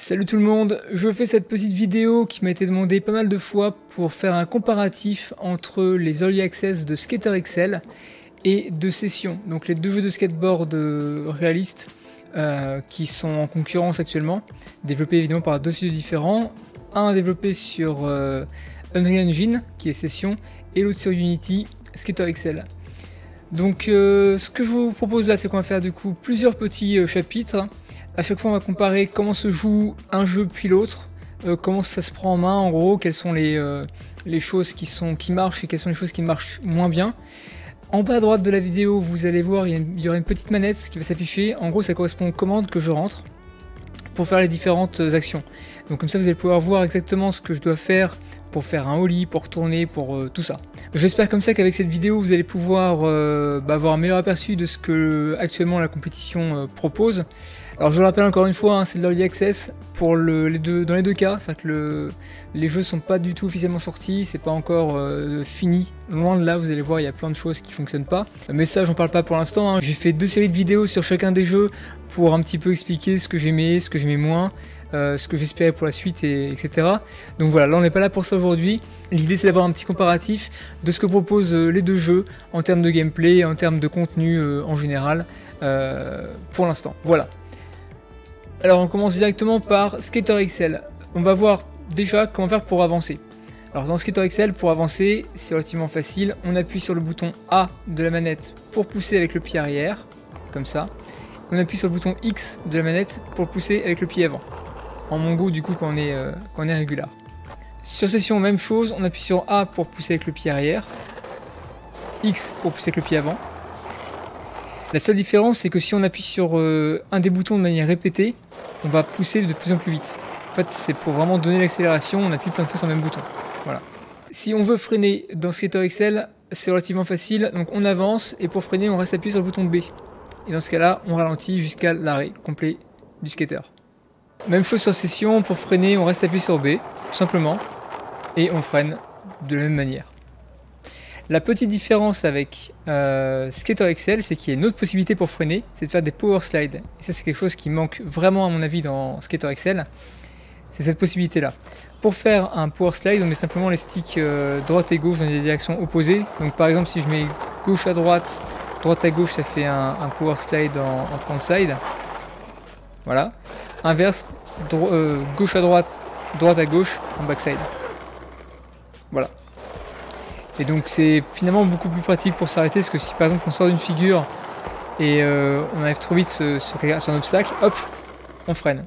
Salut tout le monde, je fais cette petite vidéo qui m'a été demandée pas mal de fois pour faire un comparatif entre les Early Access de Skater XL et de Session, donc les deux jeux de skateboard réalistes qui sont en concurrence actuellement, développés évidemment par deux studios différents, un développé sur Unreal Engine qui est Session et l'autre sur Unity, Skater XL. Donc ce que je vous propose là, c'est qu'on va faire du coup plusieurs petits chapitres. À chaque fois on va comparer comment se joue un jeu puis l'autre, comment ça se prend en main en gros, quelles sont les choses qui marchent et quelles sont les choses qui marchent moins bien. En bas à droite de la vidéo vous allez voir il y aura une petite manette qui va s'afficher, en gros ça correspond aux commandes que je rentre pour faire les différentes actions. Donc comme ça vous allez pouvoir voir exactement ce que je dois faire pour faire un ollie, pour retourner, pour tout ça. J'espère comme ça qu'avec cette vidéo vous allez pouvoir avoir un meilleur aperçu de ce que actuellement la compétition propose. Alors je le rappelle encore une fois, hein, c'est de l'Early Access pour dans les deux cas, c'est-à-dire que les jeux sont pas du tout officiellement sortis, c'est pas encore fini, loin de là, vous allez voir il y a plein de choses qui fonctionnent pas. Mais ça j'en parle pas pour l'instant, hein. J'ai fait deux séries de vidéos sur chacun des jeux pour un petit peu expliquer ce que j'aimais moins, ce que j'espérais pour la suite, etc. Donc voilà, là on n'est pas là pour ça aujourd'hui. L'idée c'est d'avoir un petit comparatif de ce que proposent les deux jeux en termes de gameplay et en termes de contenu en général pour l'instant. Voilà. Alors on commence directement par Skater XL. On va voir déjà comment faire pour avancer. Alors dans Skater XL, pour avancer, c'est relativement facile. On appuie sur le bouton A de la manette pour pousser avec le pied arrière, comme ça. On appuie sur le bouton X de la manette pour pousser avec le pied avant. En Mongo du coup quand on est régular. Sur Session, même chose, on appuie sur A pour pousser avec le pied arrière, X pour pousser avec le pied avant. La seule différence c'est que si on appuie sur un des boutons de manière répétée, on va pousser de plus en plus vite. En fait c'est pour vraiment donner l'accélération, on appuie plein de fois sur le même bouton. Voilà. Si on veut freiner dans Skater XL, c'est relativement facile, donc on avance et pour freiner on reste appuyé sur le bouton B. Et dans ce cas là, on ralentit jusqu'à l'arrêt complet du skater. Même chose sur Session, pour freiner on reste appuyé sur B, tout simplement, et on freine de la même manière. La petite différence avec Skater XL, c'est qu'il y a une autre possibilité pour freiner, c'est de faire des power slides. Et ça c'est quelque chose qui manque vraiment à mon avis dans Skater XL, c'est cette possibilité là. Pour faire un power slide, on met simplement les sticks droite et gauche dans des directions opposées. Donc par exemple si je mets gauche à droite à gauche, ça fait un power slide en frontside. Voilà. Inverse, gauche à droite à gauche en backside. Voilà. Et donc c'est finalement beaucoup plus pratique pour s'arrêter, parce que si par exemple on sort d'une figure et on arrive trop vite sur un obstacle, hop, on freine.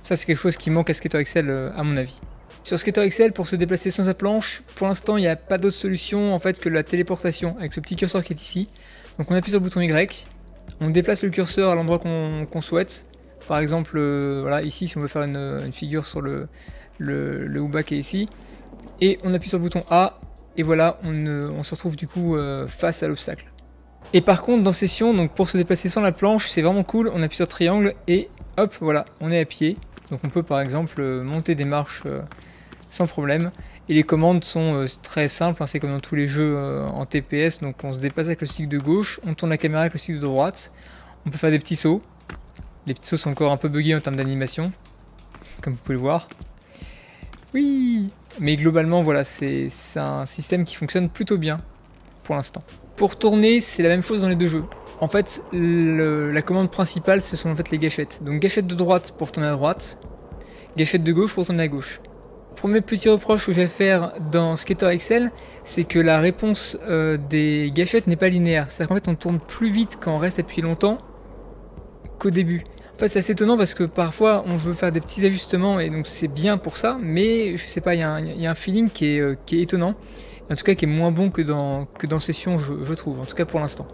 Ça c'est quelque chose qui manque à Skater XL à mon avis. Sur Skater XL, pour se déplacer sans sa planche, pour l'instant il n'y a pas d'autre solution en fait que la téléportation avec ce petit curseur qui est ici. Donc on appuie sur le bouton Y, on déplace le curseur à l'endroit qu'on souhaite. Par exemple, voilà, ici si on veut faire une figure sur le Uba qui est ici, et on appuie sur le bouton A, et voilà, on se retrouve du coup face à l'obstacle. Et par contre dans Session, donc pour se déplacer sans la planche, c'est vraiment cool, on appuie sur triangle et hop, voilà, on est à pied. Donc on peut par exemple monter des marches sans problème. Et les commandes sont très simples, hein, c'est comme dans tous les jeux en TPS, donc on se déplace avec le stick de gauche, on tourne la caméra avec le stick de droite, on peut faire des petits sauts. Les petits sauts sont encore un peu buggés en termes d'animation, comme vous pouvez le voir. Oui. Mais globalement voilà, c'est un système qui fonctionne plutôt bien pour l'instant. Pour tourner, c'est la même chose dans les deux jeux. En fait, la commande principale, ce sont en fait les gâchettes. Donc gâchette de droite pour tourner à droite, gâchette de gauche pour tourner à gauche. Premier petit reproche que j'ai à faire dans Skater XL, c'est que la réponse des gâchettes n'est pas linéaire. C'est-à-dire qu'en fait on tourne plus vite quand on reste appuyé longtemps qu'au début. En fait c'est assez étonnant parce que parfois on veut faire des petits ajustements et donc c'est bien pour ça, mais je sais pas, il y a un feeling qui est étonnant, en tout cas qui est moins bon que dans Session je trouve, en tout cas pour l'instant.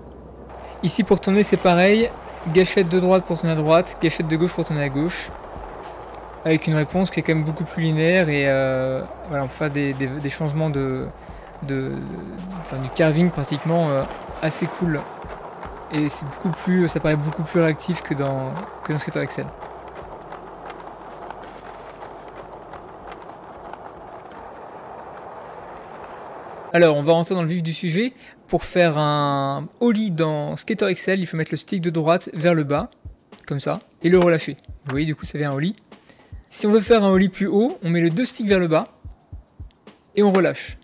Ici pour tourner c'est pareil, gâchette de droite pour tourner à droite, gâchette de gauche pour tourner à gauche, avec une réponse qui est quand même beaucoup plus linéaire et voilà, on peut faire des changements du carving pratiquement assez cool. Et c'est ça paraît beaucoup plus réactif que dans Skater XL. Alors on va rentrer dans le vif du sujet. Pour faire un ollie dans Skater XL, il faut mettre le stick de droite vers le bas, comme ça, et le relâcher. Vous voyez, du coup ça fait un ollie. Si on veut faire un ollie plus haut, on met les deux sticks vers le bas et on relâche.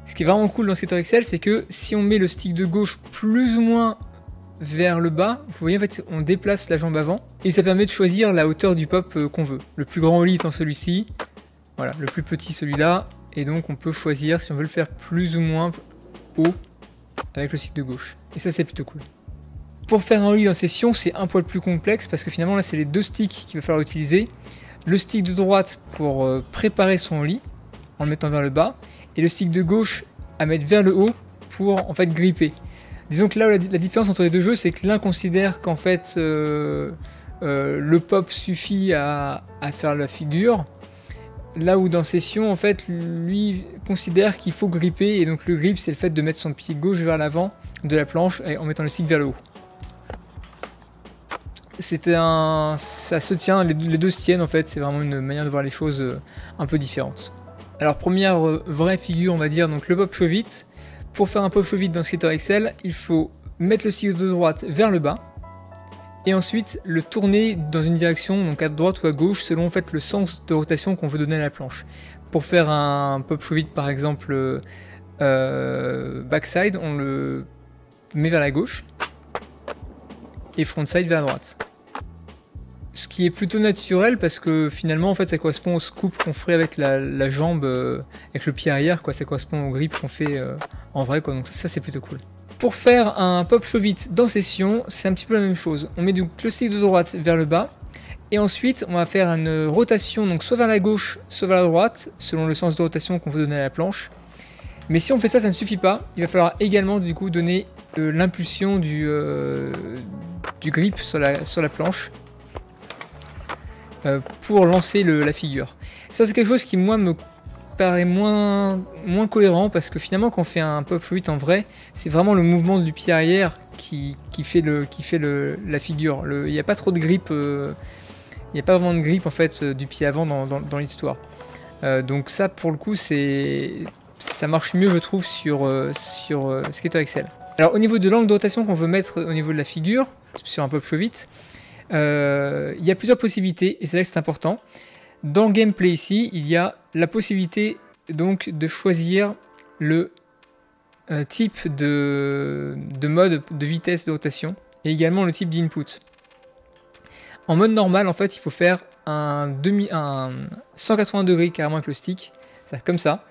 Ce qui est vraiment cool dans Skater XL, c'est que si on met le stick de gauche plus ou moins vers le bas, vous voyez en fait on déplace la jambe avant et ça permet de choisir la hauteur du pop qu'on veut. Le plus grand ollie étant celui-ci, voilà, le plus petit celui-là, et donc on peut choisir si on veut le faire plus ou moins haut avec le stick de gauche. Et ça c'est plutôt cool. Pour faire un ollie dans session, c'est un poil plus complexe parce que finalement là c'est les deux sticks qu'il va falloir utiliser. Le stick de droite pour préparer son ollie en le mettant vers le bas et le stick de gauche à mettre vers le haut pour en fait gripper. Disons que là la différence entre les deux jeux, c'est que l'un considère qu'en fait le pop suffit à faire la figure, là où dans session en fait lui considère qu'il faut gripper, et donc le grip c'est le fait de mettre son pied gauche vers l'avant de la planche en mettant le stick vers le haut. Ça se tient, les deux se tiennent en fait, c'est vraiment une manière de voir les choses un peu différentes. Alors première vraie figure on va dire, donc le pop show vite. Pour faire un pop show vite dans Skater XL, il faut mettre le stick de droite vers le bas et ensuite le tourner dans une direction, donc à droite ou à gauche, selon en fait le sens de rotation qu'on veut donner à la planche. Pour faire un pop show vite par exemple backside, on le met vers la gauche et frontside vers la droite. Ce qui est plutôt naturel parce que finalement en fait ça correspond au scoop qu'on ferait avec la jambe, avec le pied arrière, quoi. Ça correspond au grip qu'on fait en vrai, quoi. Donc ça c'est plutôt cool. Pour faire un pop show vite dans session, c'est un petit peu la même chose. On met donc le stick de droite vers le bas et ensuite on va faire une rotation, donc soit vers la gauche soit vers la droite selon le sens de rotation qu'on veut donner à la planche. Mais si on fait ça, ça ne suffit pas. Il va falloir également du coup donner l'impulsion du grip sur la planche pour lancer la figure. Ça c'est quelque chose qui moi me paraît moins cohérent parce que finalement quand on fait un pop show 8 en vrai, c'est vraiment le mouvement du pied arrière qui fait la figure. Il n'y a pas trop de grip, il n'y a pas vraiment de grip en fait du pied avant dans l'histoire. Donc ça pour le coup ça marche mieux je trouve sur Skater XL. Alors au niveau de l'angle de rotation qu'on veut mettre au niveau de la figure sur un pop show vite, il y a plusieurs possibilités et c'est là que c'est important. Dans le gameplay ici, il y a la possibilité donc de choisir le type de mode de vitesse de rotation et également le type d'input. En mode normal, en fait, il faut faire un 180 degrés carrément avec le stick, comme ça,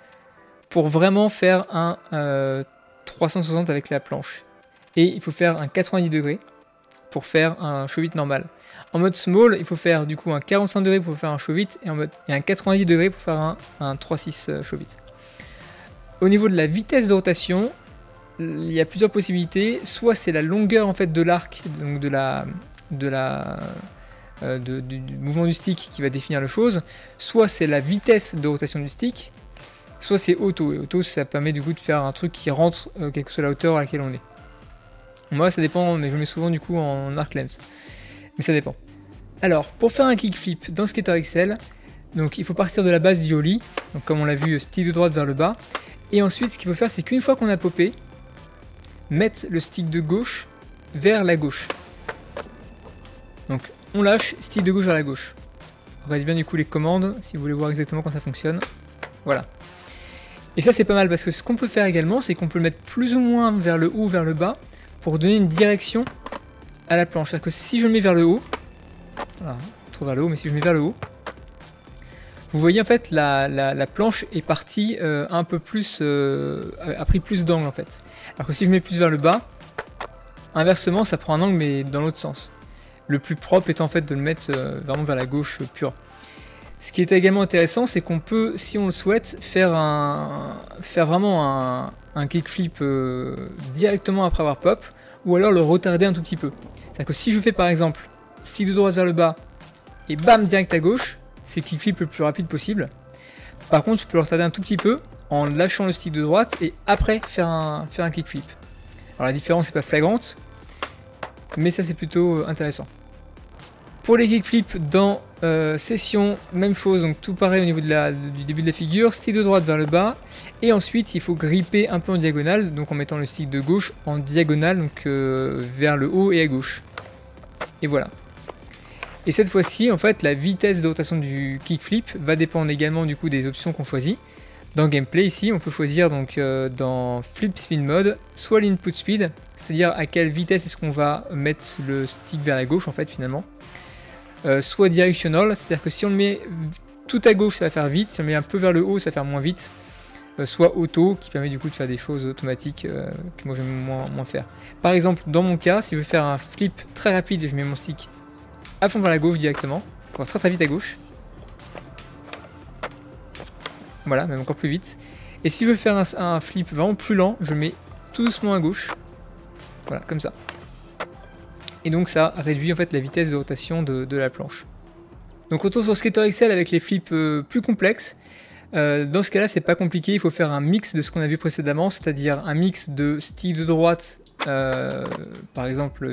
pour vraiment faire un 360 avec la planche. Et il faut faire un 90 degrés pour faire un show 8 normal. En mode small, il faut faire du coup un 45 degrés pour faire un show 8 et un 90 degrés pour faire un 3.6 show 8. Au niveau de la vitesse de rotation, il y a plusieurs possibilités. Soit c'est la longueur en fait de l'arc, donc du mouvement du stick qui va définir la chose. Soit c'est la vitesse de rotation du stick. Soit c'est auto. Et auto, ça permet du coup de faire un truc qui rentre quelle que soit la hauteur à laquelle on est. Moi ça dépend, mais je mets souvent du coup en arc length. Mais ça dépend. Alors, pour faire un kickflip dans Skater XL, donc il faut partir de la base du ollie, donc comme on l'a vu, stick de droite vers le bas. Et ensuite, ce qu'il faut faire, c'est qu'une fois qu'on a popé, mettre le stick de gauche vers la gauche. Donc on lâche, stick de gauche vers la gauche. Regardez bien du coup les commandes, si vous voulez voir exactement comment ça fonctionne. Voilà. Et ça c'est pas mal parce que ce qu'on peut faire également, c'est qu'on peut le mettre plus ou moins vers le haut ou vers le bas pour donner une direction à la planche. C'est-à-dire que si je le mets vers le haut, voilà, trop vers le haut, mais si je le mets vers le haut, vous voyez en fait la planche est partie un peu plus, a pris plus d'angle en fait. Alors que si je mets plus vers le bas, inversement ça prend un angle mais dans l'autre sens. Le plus propre étant en fait de le mettre vraiment vers la gauche pure. Ce qui est également intéressant, c'est qu'on peut, si on le souhaite, faire vraiment un kickflip directement après avoir pop, ou alors le retarder un tout petit peu. C'est-à-dire que si je fais par exemple stick de droite vers le bas et bam direct à gauche, c'est le kickflip le plus rapide possible. Par contre, je peux le retarder un tout petit peu en lâchant le stick de droite et après faire un kickflip. Alors la différence n'est pas flagrante, mais ça c'est plutôt intéressant. Pour les kickflips dans session, même chose, donc tout pareil au niveau du début de la figure, stick de droite vers le bas, et ensuite il faut gripper un peu en diagonale, donc en mettant le stick de gauche en diagonale, donc vers le haut et à gauche. Et voilà. Et cette fois-ci, en fait, la vitesse de rotation du kickflip va dépendre également du coup des options qu'on choisit. Dans Gameplay, ici, on peut choisir donc dans Flip Speed Mode, soit l'input speed, c'est-à-dire à quelle vitesse est-ce qu'on va mettre le stick vers la gauche, en fait, finalement. Soit Directional, c'est-à-dire que si on le met tout à gauche, ça va faire vite, si on le met un peu vers le haut, ça va faire moins vite. Soit Auto, qui permet du coup de faire des choses automatiques que moi j'aime moins faire. Par exemple, dans mon cas, si je veux faire un flip très rapide, je mets mon stick à fond vers la gauche directement, très très vite à gauche. Voilà, même encore plus vite. Et si je veux faire un flip vraiment plus lent, je mets tout doucement à gauche. Voilà, comme ça. Et donc ça réduit en fait la vitesse de rotation de la planche. Donc retour sur Skater XL avec les flips plus complexes. Dans ce cas-là, c'est pas compliqué, il faut faire un mix de ce qu'on a vu précédemment, c'est-à-dire un mix de stick de droite, par exemple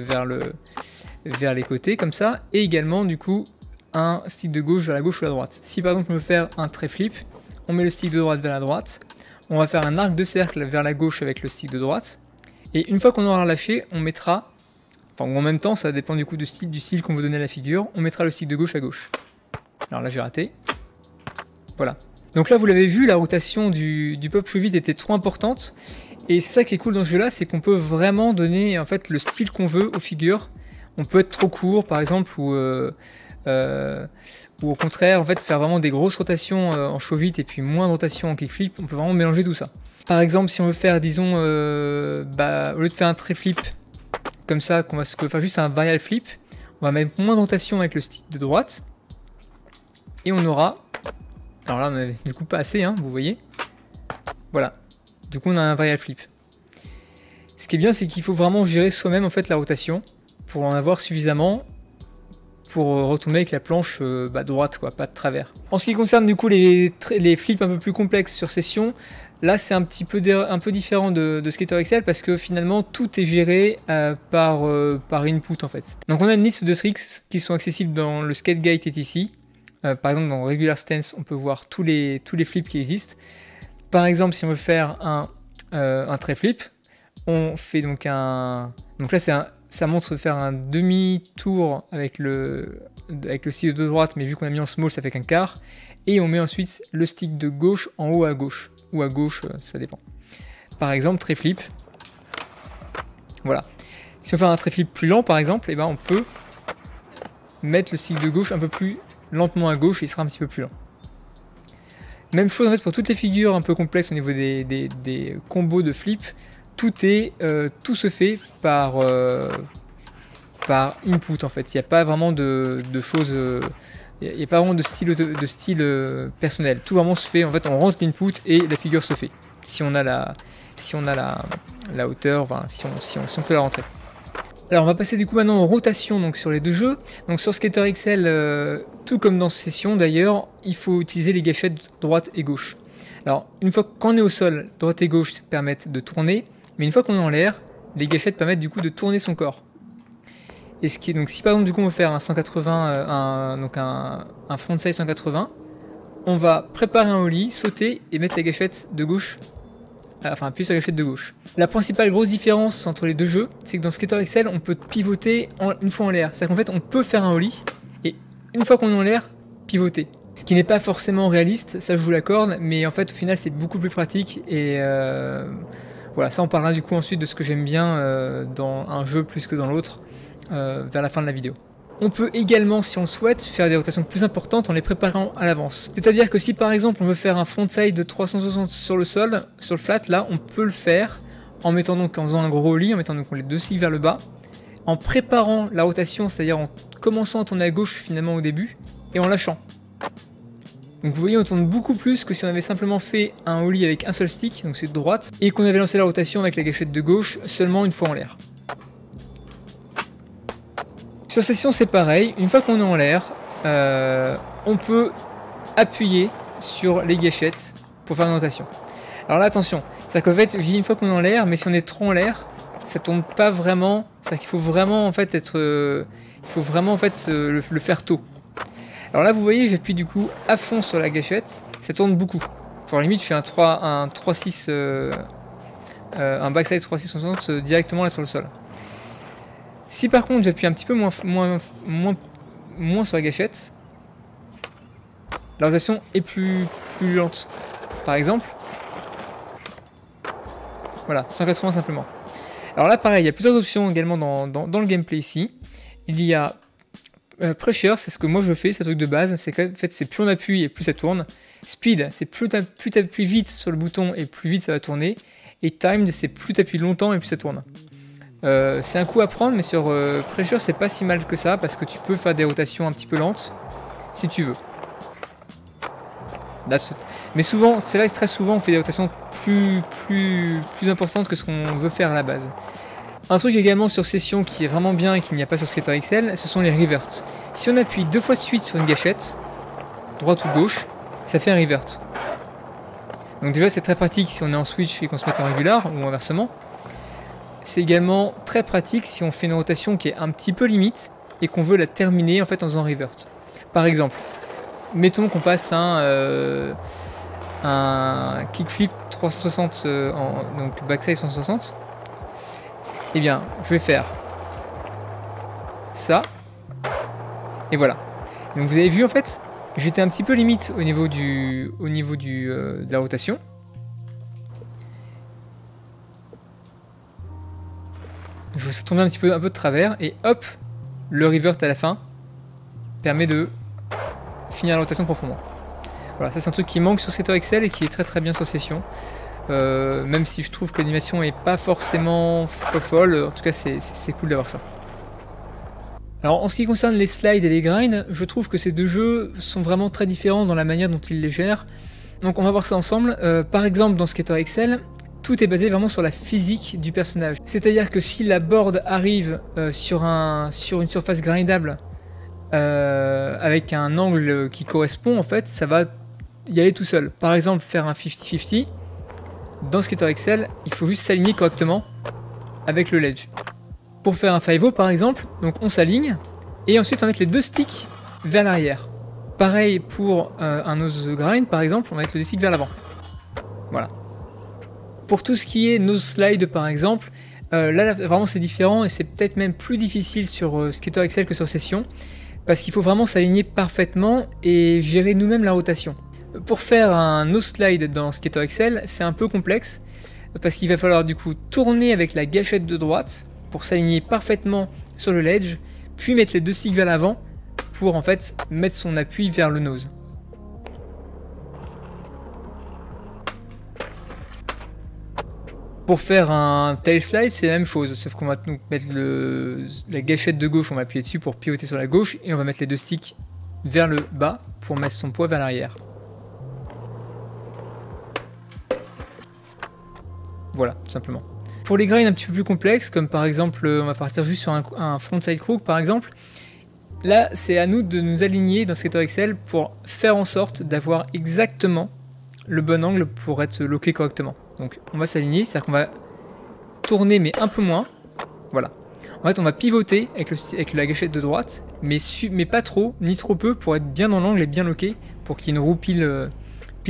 vers les côtés, comme ça, et également du coup un stick de gauche vers la gauche ou la droite. Si par exemple on veut faire un trait flip, on met le stick de droite vers la droite, on va faire un arc de cercle vers la gauche avec le stick de droite, et une fois qu'on aura relâché, on mettra, enfin ou en même temps, ça dépend du coup du style qu'on veut donner à la figure, on mettra le stick de gauche à gauche. Alors là j'ai raté, voilà. Donc là vous l'avez vu, la rotation du pop show vite était trop importante, et c'est ça qui est cool dans ce jeu là, c'est qu'on peut vraiment donner en fait le style qu'on veut aux figures. On peut être trop court par exemple, ou au contraire en fait faire vraiment des grosses rotations en show vite et puis moins de rotations en kickflip. On peut vraiment mélanger tout ça. Par exemple si on veut faire, disons, au lieu de faire un trait flip comme ça, qu'on va faire juste un varial flip, on va mettre moins de rotation avec le stick de droite, et on aura, alors là on avait du coup pas assez, hein, vous voyez, voilà, du coup on a un varial flip. Ce qui est bien, c'est qu'il faut vraiment gérer soi-même en fait la rotation pour en avoir suffisamment pour retomber avec la planche droite, quoi, pas de travers. En ce qui concerne du coup les flips un peu plus complexes sur session, là c'est un peu différent de Skater XL parce que finalement tout est géré par input en fait. Donc on a une liste de tricks qui sont accessibles dans le Skate Guide TTC. Par exemple dans Regular Stance, on peut voir tous les flips qui existent. Par exemple, si on veut faire un trait flip, on fait donc donc là ça montre de faire un demi-tour avec le stick de droite, mais vu qu'on a mis en small, ça fait qu'un quart. Et on met ensuite le stick de gauche en haut à gauche, ou à gauche, ça dépend. Par exemple, trait flip. Voilà. Si on fait un trait flip plus lent, par exemple, on peut mettre le stick de gauche un peu plus lentement à gauche, et il sera un petit peu plus lent. Même chose en fait pour toutes les figures un peu complexes au niveau des combos de flip. Tout se fait par input en fait. Il n'y a pas vraiment de choses, il n'y a pas vraiment de style personnel. Tout vraiment se fait, en fait on rentre l'input et la figure se fait. Si on a la hauteur, enfin, si on peut la rentrer. Alors on va passer du coup maintenant aux rotations donc, sur les deux jeux. Donc sur Skater XL, tout comme dans Session d'ailleurs, il faut utiliser les gâchettes droite et gauche. Alors une fois qu'on est au sol, droite et gauche permettent de tourner. Mais une fois qu'on est en l'air, les gâchettes permettent du coup de tourner son corps. Et donc si par exemple du coup on veut faire un 180, un frontside 180, on va préparer un ollie, sauter et mettre la gâchette de gauche, enfin appuyer sur la gâchette de gauche. La principale grosse différence entre les deux jeux, c'est que dans Skater XL on peut pivoter une fois en l'air. C'est-à-dire qu'en fait on peut faire un ollie et une fois qu'on est en l'air, pivoter. Ce qui n'est pas forcément réaliste, ça je vous l'accorde, mais en fait au final c'est beaucoup plus pratique et voilà, ça on parlera du coup ensuite de ce que j'aime bien dans un jeu plus que dans l'autre vers la fin de la vidéo. On peut également, si on le souhaite, faire des rotations plus importantes en les préparant à l'avance. C'est-à-dire que si par exemple on veut faire un frontside de 360 sur le sol, sur le flat, là on peut le faire en faisant un gros ollie, en mettant donc les deux sticks vers le bas, en préparant la rotation, c'est-à-dire en commençant à tourner à gauche finalement au début, et en lâchant. Donc vous voyez, on tourne beaucoup plus que si on avait simplement fait un ollie avec un seul stick, donc celui de droite, et qu'on avait lancé la rotation avec la gâchette de gauche seulement une fois en l'air. Sur Session c'est pareil, une fois qu'on est en l'air, on peut appuyer sur les gâchettes pour faire une rotation. Alors là attention, c'est qu'en fait je dis une fois qu'on est en l'air, mais si on est trop en l'air, ça tourne pas vraiment, c'est qu'il faut vraiment en fait le faire tôt. Alors là vous voyez, j'appuie du coup à fond sur la gâchette, ça tourne beaucoup. Genre limite je fais un 3-6, un backside 3-6-60 directement là sur le sol. Si par contre j'appuie un petit peu moins moins sur la gâchette, la rotation est plus lente. Par exemple, voilà, 180 simplement. Alors là, pareil, il y a plusieurs options également dans le gameplay ici. Il y a Pressure, c'est ce que moi je fais, c'est un truc de base, c'est qu'en fait, c'est plus on appuie et plus ça tourne. Speed, c'est plus tu appuies vite sur le bouton et plus vite ça va tourner. Et Timed, c'est plus tu appuies longtemps et plus ça tourne. C'est un coup à prendre, mais sur Pressure, c'est pas si mal que ça, parce que tu peux faire des rotations un petit peu lentes, si tu veux. Mais souvent, c'est vrai que très souvent, on fait des rotations plus importantes que ce qu'on veut faire à la base. Un truc également sur Session qui est vraiment bien et qu'il n'y a pas sur Skater XL, ce sont les reverts. Si on appuie 2 fois de suite sur une gâchette, droite ou gauche, ça fait un revert. Donc déjà c'est très pratique si on est en switch et qu'on se met en régular, ou inversement. C'est également très pratique si on fait une rotation qui est un petit peu limite et qu'on veut la terminer en fait en faisant revert. Par exemple, mettons qu'on fasse un kickflip 360, donc backside 360. Eh bien, je vais faire ça, et voilà. Donc vous avez vu en fait, j'étais un petit peu limite au niveau de la rotation. Je vais tomber un peu de travers, et hop, le revert à la fin permet de finir la rotation proprement. Voilà, ça c'est un truc qui manque sur Skater XL et qui est très bien sur Session. Même si je trouve que l'animation est pas forcément folle, en tout cas c'est cool d'avoir ça. Alors en ce qui concerne les slides et les grinds, je trouve que ces deux jeux sont vraiment très différents dans la manière dont ils les gèrent. Donc on va voir ça ensemble. Par exemple dans Skater XL, tout est basé vraiment sur la physique du personnage. C'est-à-dire que si la board arrive sur une surface grindable avec un angle qui correspond, en fait ça va y aller tout seul. Par exemple faire un 50-50. Dans Skater XL, il faut juste s'aligner correctement avec le ledge. Pour faire un 5-0 par exemple, donc on s'aligne et ensuite on va mettre les deux sticks vers l'arrière. Pareil pour un nose grind par exemple, on va mettre le stick vers l'avant. Voilà. Pour tout ce qui est nose slide par exemple, là vraiment c'est différent et c'est peut-être même plus difficile sur Skater XL que sur Session parce qu'il faut vraiment s'aligner parfaitement et gérer nous-mêmes la rotation. Pour faire un nose slide dans Skater XL, c'est un peu complexe parce qu'il va falloir du coup tourner avec la gâchette de droite pour s'aligner parfaitement sur le ledge, puis mettre les deux sticks vers l'avant pour en fait mettre son appui vers le nose. Pour faire un tail slide, c'est la même chose, sauf qu'on va donc mettre la gâchette de gauche, on va appuyer dessus pour pivoter sur la gauche et on va mettre les deux sticks vers le bas pour mettre son poids vers l'arrière. Voilà, tout simplement. Pour les grinds un petit peu plus complexes, comme par exemple, on va partir juste sur un frontside crook par exemple, là c'est à nous de nous aligner dans Skater XL pour faire en sorte d'avoir exactement le bon angle pour être locké correctement. Donc on va s'aligner, c'est-à-dire qu'on va tourner mais un peu moins, voilà. En fait on va pivoter avec la gâchette de droite, mais pas trop, ni trop peu, pour être bien dans l'angle et bien locké, pour qu'il y ait une roue pile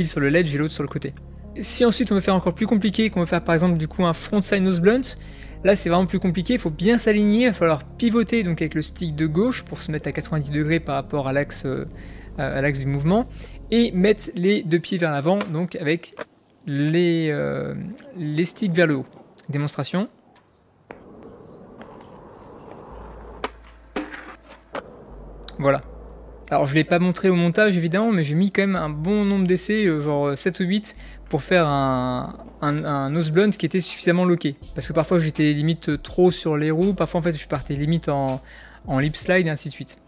sur le ledge et l'autre sur le côté. Si ensuite on veut faire encore plus compliqué, qu'on veut faire par exemple du coup un frontside nose blunt, là c'est vraiment plus compliqué, il faut bien s'aligner, il va falloir pivoter donc avec le stick de gauche pour se mettre à 90 degrés par rapport à l'axe du mouvement, et mettre les deux pieds vers l'avant, donc avec les sticks vers le haut. Démonstration. Voilà. Alors je ne l'ai pas montré au montage évidemment, mais j'ai mis quand même un bon nombre d'essais, genre 7 ou 8, pour faire un nose blunt qui était suffisamment locké. Parce que parfois j'étais limite trop sur les roues, parfois en fait je partais limite en lip slide et ainsi de suite.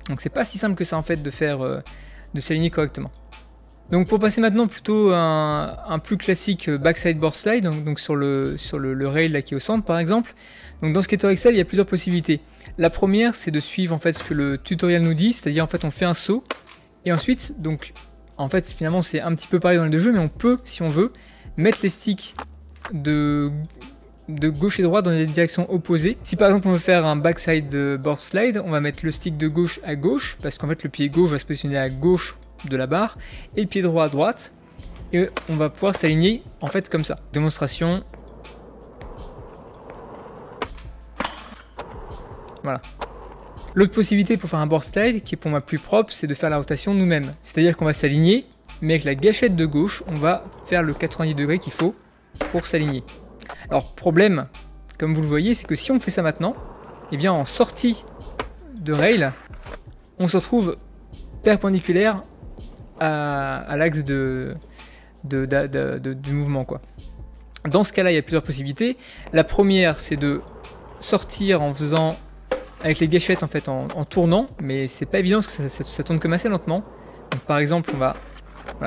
Donc c'est pas si simple que ça en fait de s'aligner correctement. Donc pour passer maintenant plutôt un plus classique backside board slide, donc sur le rail là qui est au centre par exemple. Donc dans Skater XL il y a plusieurs possibilités. La première c'est de suivre en fait ce que le tutoriel nous dit, c'est-à-dire en fait on fait un saut et ensuite donc en fait finalement c'est un petit peu pareil dans les deux jeux, mais on peut si on veut mettre les sticks de gauche et droite dans les directions opposées. Si par exemple on veut faire un backside board slide, on va mettre le stick de gauche à gauche parce qu'en fait le pied gauche va se positionner à gauche de la barre et le pied droit à droite et on va pouvoir s'aligner en fait comme ça. Démonstration. Voilà. L'autre possibilité pour faire un board slide, qui est pour moi plus propre, c'est de faire la rotation nous-mêmes. C'est-à-dire qu'on va s'aligner, mais avec la gâchette de gauche, on va faire le 90 degrés qu'il faut pour s'aligner. Alors problème, comme vous le voyez, c'est que si on fait ça maintenant, eh bien en sortie de rail, on se retrouve perpendiculaire à l'axe du mouvement, quoi. Dans ce cas-là, il y a plusieurs possibilités. La première, c'est de sortir en faisant avec les gâchettes en fait en tournant, mais c'est pas évident parce que ça tourne comme assez lentement. Donc, par exemple, on va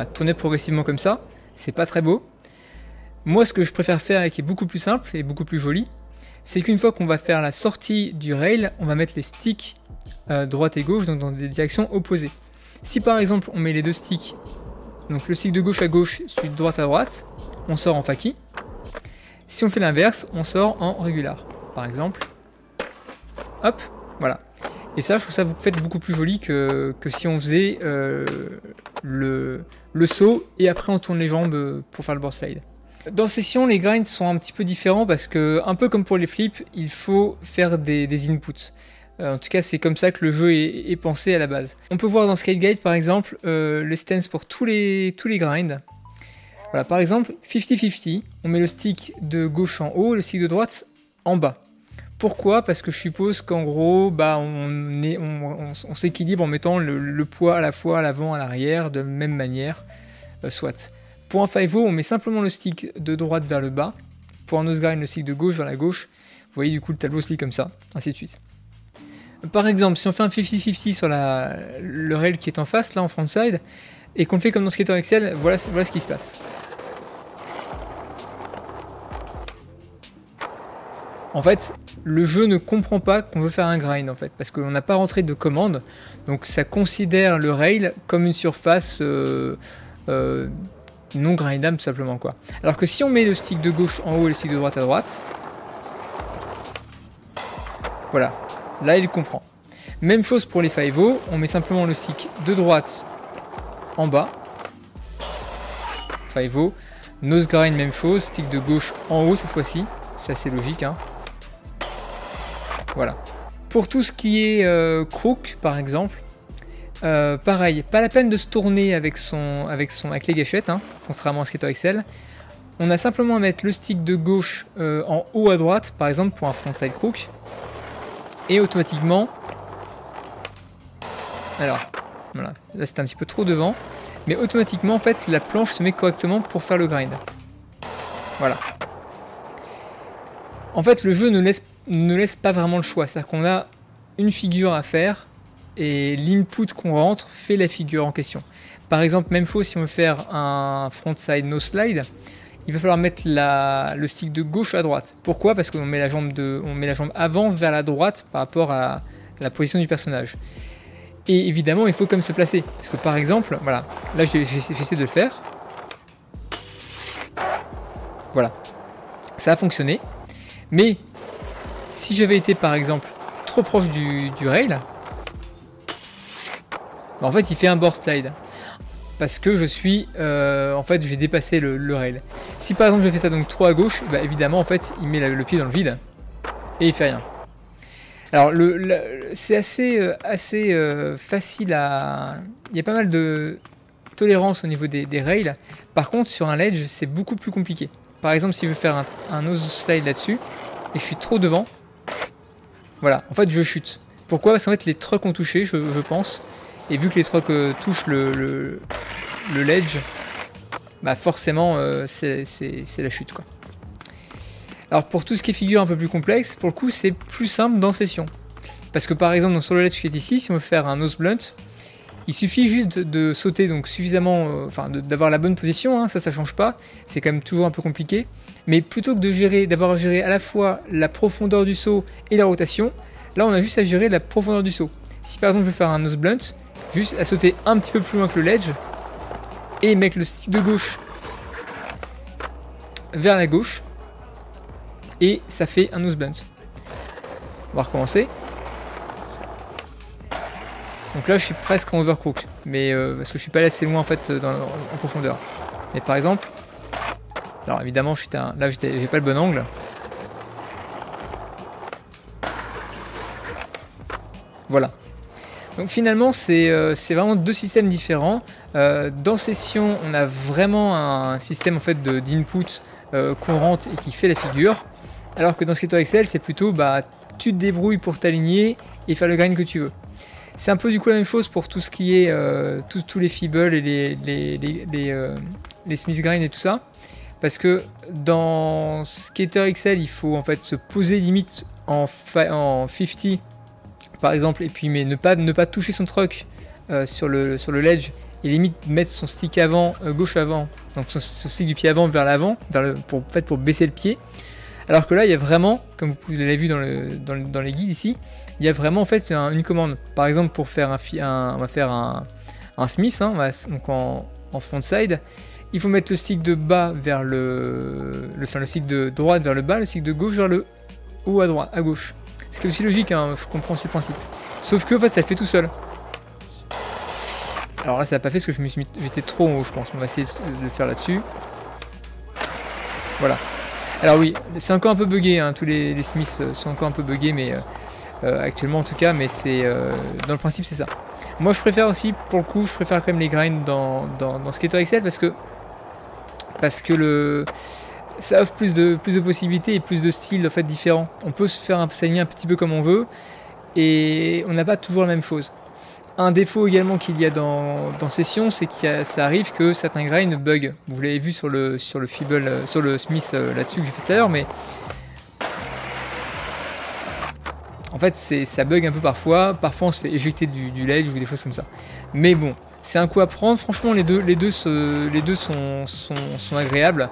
tourner progressivement comme ça. C'est pas très beau. Moi, ce que je préfère faire et qui est beaucoup plus simple et beaucoup plus joli, c'est qu'une fois qu'on va faire la sortie du rail, on va mettre les sticks droite et gauche, donc dans des directions opposées. Si par exemple on met les deux sticks, donc le stick de gauche à gauche, celui de droite à droite, on sort en faki. Si on fait l'inverse, on sort en régular. Par exemple, hop, voilà. Et ça, je trouve ça vous faites beaucoup plus joli que si on faisait le saut et après on tourne les jambes pour faire le board slide. Dans Session, les grinds sont un petit peu différents parce que, un peu comme pour les flips, il faut faire des inputs. En tout cas, c'est comme ça que le jeu est pensé à la base. On peut voir dans Skate Guide, par exemple, les stances pour tous les grinds. Voilà, par exemple, 50-50, on met le stick de gauche en haut, le stick de droite en bas. Pourquoi? Parce que je suppose qu'en gros, on s'équilibre en mettant le poids à la fois à l'avant, à l'arrière, de même manière, soit. Pour un 5-0, on met simplement le stick de droite vers le bas. Pour un nose grind, le stick de gauche vers la gauche. Vous voyez, du coup, le tableau se lit comme ça, ainsi de suite. Par exemple, si on fait un 50-50 sur le rail qui est en face, là en frontside, et qu'on le fait comme dans Skater XL, voilà ce qui se passe. En fait, le jeu ne comprend pas qu'on veut faire un grind, en fait, parce qu'on n'a pas rentré de commande, donc ça considère le rail comme une surface non grindable, tout simplement, quoi. Alors que si on met le stick de gauche en haut et le stick de droite à droite, voilà. Là, il comprend. Même chose pour les 5-0, on met simplement le stick de droite en bas. 5-0. Nose grind, même chose. Stick de gauche en haut cette fois-ci. C'est assez logique, hein. Voilà. Pour tout ce qui est crook, par exemple, pareil, pas la peine de se tourner avec les gâchettes, hein, contrairement à Skater XL. On a simplement à mettre le stick de gauche en haut à droite, par exemple pour un frontside crook. Et automatiquement, alors voilà, là c'est un petit peu trop devant, mais automatiquement en fait la planche se met correctement pour faire le grind. Voilà. En fait le jeu ne laisse pas vraiment le choix, c'est-à-dire qu'on a une figure à faire et l'input qu'on rentre fait la figure en question. Par exemple, même chose si on veut faire un frontside no slide, il va falloir mettre le stick de gauche à droite. Pourquoi? Parce qu'on met la jambe avant vers la droite par rapport à la position du personnage. Et évidemment, il faut comme se placer. Parce que par exemple, voilà, là j'essaie de le faire. Voilà. Ça a fonctionné. Mais si j'avais été par exemple trop proche du rail, en fait il fait un board slide. Parce que je suis, en fait, j'ai dépassé le rail. Si par exemple je fais ça donc trop à gauche, bah, évidemment en fait il met le pied dans le vide et il fait rien. Alors c'est assez facile à, il y a pas mal de tolérance au niveau des rails. Par contre sur un ledge c'est beaucoup plus compliqué. Par exemple si je veux faire un nose slide là-dessus et je suis trop devant, voilà, en fait je chute. Pourquoi? Parce qu'en fait les trucks ont touché, je pense. Et vu que les trucks touchent le ledge, bah forcément c'est la chute, quoi. Alors pour tout ce qui est figure un peu plus complexe, pour le coup c'est plus simple dans Session. Parce que par exemple sur le ledge qui est ici, si on veut faire un nose blunt, il suffit juste de sauter donc suffisamment, d'avoir la bonne position, hein, ça change pas, c'est quand même toujours un peu compliqué. Mais plutôt que d'avoir à gérer à la fois la profondeur du saut et la rotation, là on a juste à gérer la profondeur du saut. Si par exemple je veux faire un nose blunt, juste à sauter un petit peu plus loin que le ledge et mettre le stick de gauche vers la gauche et ça fait un nose blunt. On va recommencer. Donc là je suis presque en overcrook, mais parce que je suis pas assez loin en fait en profondeur. Mais par exemple, alors évidemment là j'ai pas le bon angle. Voilà. Donc finalement, c'est vraiment deux systèmes différents. Dans Session, on a vraiment un système en fait d'input qu'on rentre et qui fait la figure. Alors que dans Skater XL, c'est plutôt bah, tu te débrouilles pour t'aligner et faire le grind que tu veux. C'est un peu du coup la même chose pour tout ce qui est tous les feebles et les Smith grind et tout ça. Parce que dans Skater XL, il faut en fait se poser limite en 50 par exemple, et puis mais ne pas toucher son truck sur le ledge et limite mettre son stick avant, gauche avant, donc son stick du pied avant vers l'avant, pour baisser le pied. Alors que là, il y a vraiment, comme vous l'avez vu dans les guides ici, il y a vraiment en fait une commande. Par exemple, pour faire on va faire un Smith, hein, donc en frontside, il faut mettre le stick de bas vers le stick de droite vers le bas, le stick de gauche vers le haut à gauche. Ce qui est aussi logique, hein, je comprends ces principes. Sauf que en fait, ça le fait tout seul. Alors là, ça n'a pas fait parce que j'étais trop en haut, je pense. On va essayer de le faire là-dessus. Voilà. Alors oui, c'est encore un peu bugué, hein, tous les Smiths sont encore un peu buggés, mais actuellement en tout cas, mais c'est dans le principe c'est ça. Moi je préfère aussi, pour le coup, je préfère quand même les grinds dans Skater XL parce que ça offre plus de possibilités et plus de styles en fait différents. On peut se faire s'aligner un petit peu comme on veut et on n'a pas toujours la même chose. Un défaut également qu'il y a dans Session, c'est que ça arrive que certains grinds bug. Vous l'avez vu sur le feeble, sur le Smith là-dessus que j'ai fait tout à l'heure, mais en fait ça bug un peu parfois. Parfois on se fait éjecter du ledge ou des choses comme ça. Mais bon, c'est un coup à prendre. Franchement, les deux sont agréables.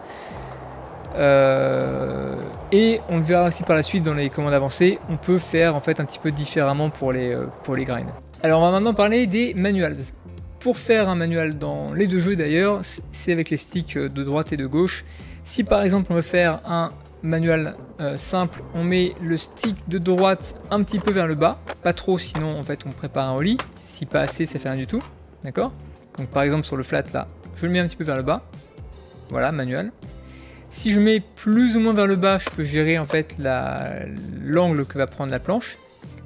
Et on le verra aussi par la suite dans les commandes avancées. On peut faire en fait un petit peu différemment pour les grinds. Alors on va maintenant parler des manuals. Pour faire un manual dans les deux jeux d'ailleurs, c'est avec les sticks de droite et de gauche. Si par exemple on veut faire un manual simple, on met le stick de droite un petit peu vers le bas, pas trop sinon en fait on prépare un ollie, si pas assez ça fait rien du tout, d'accord? Donc par exemple sur le flat là, je le mets un petit peu vers le bas, voilà manual. Si je mets plus ou moins vers le bas, je peux gérer en fait l'angle que va prendre la planche.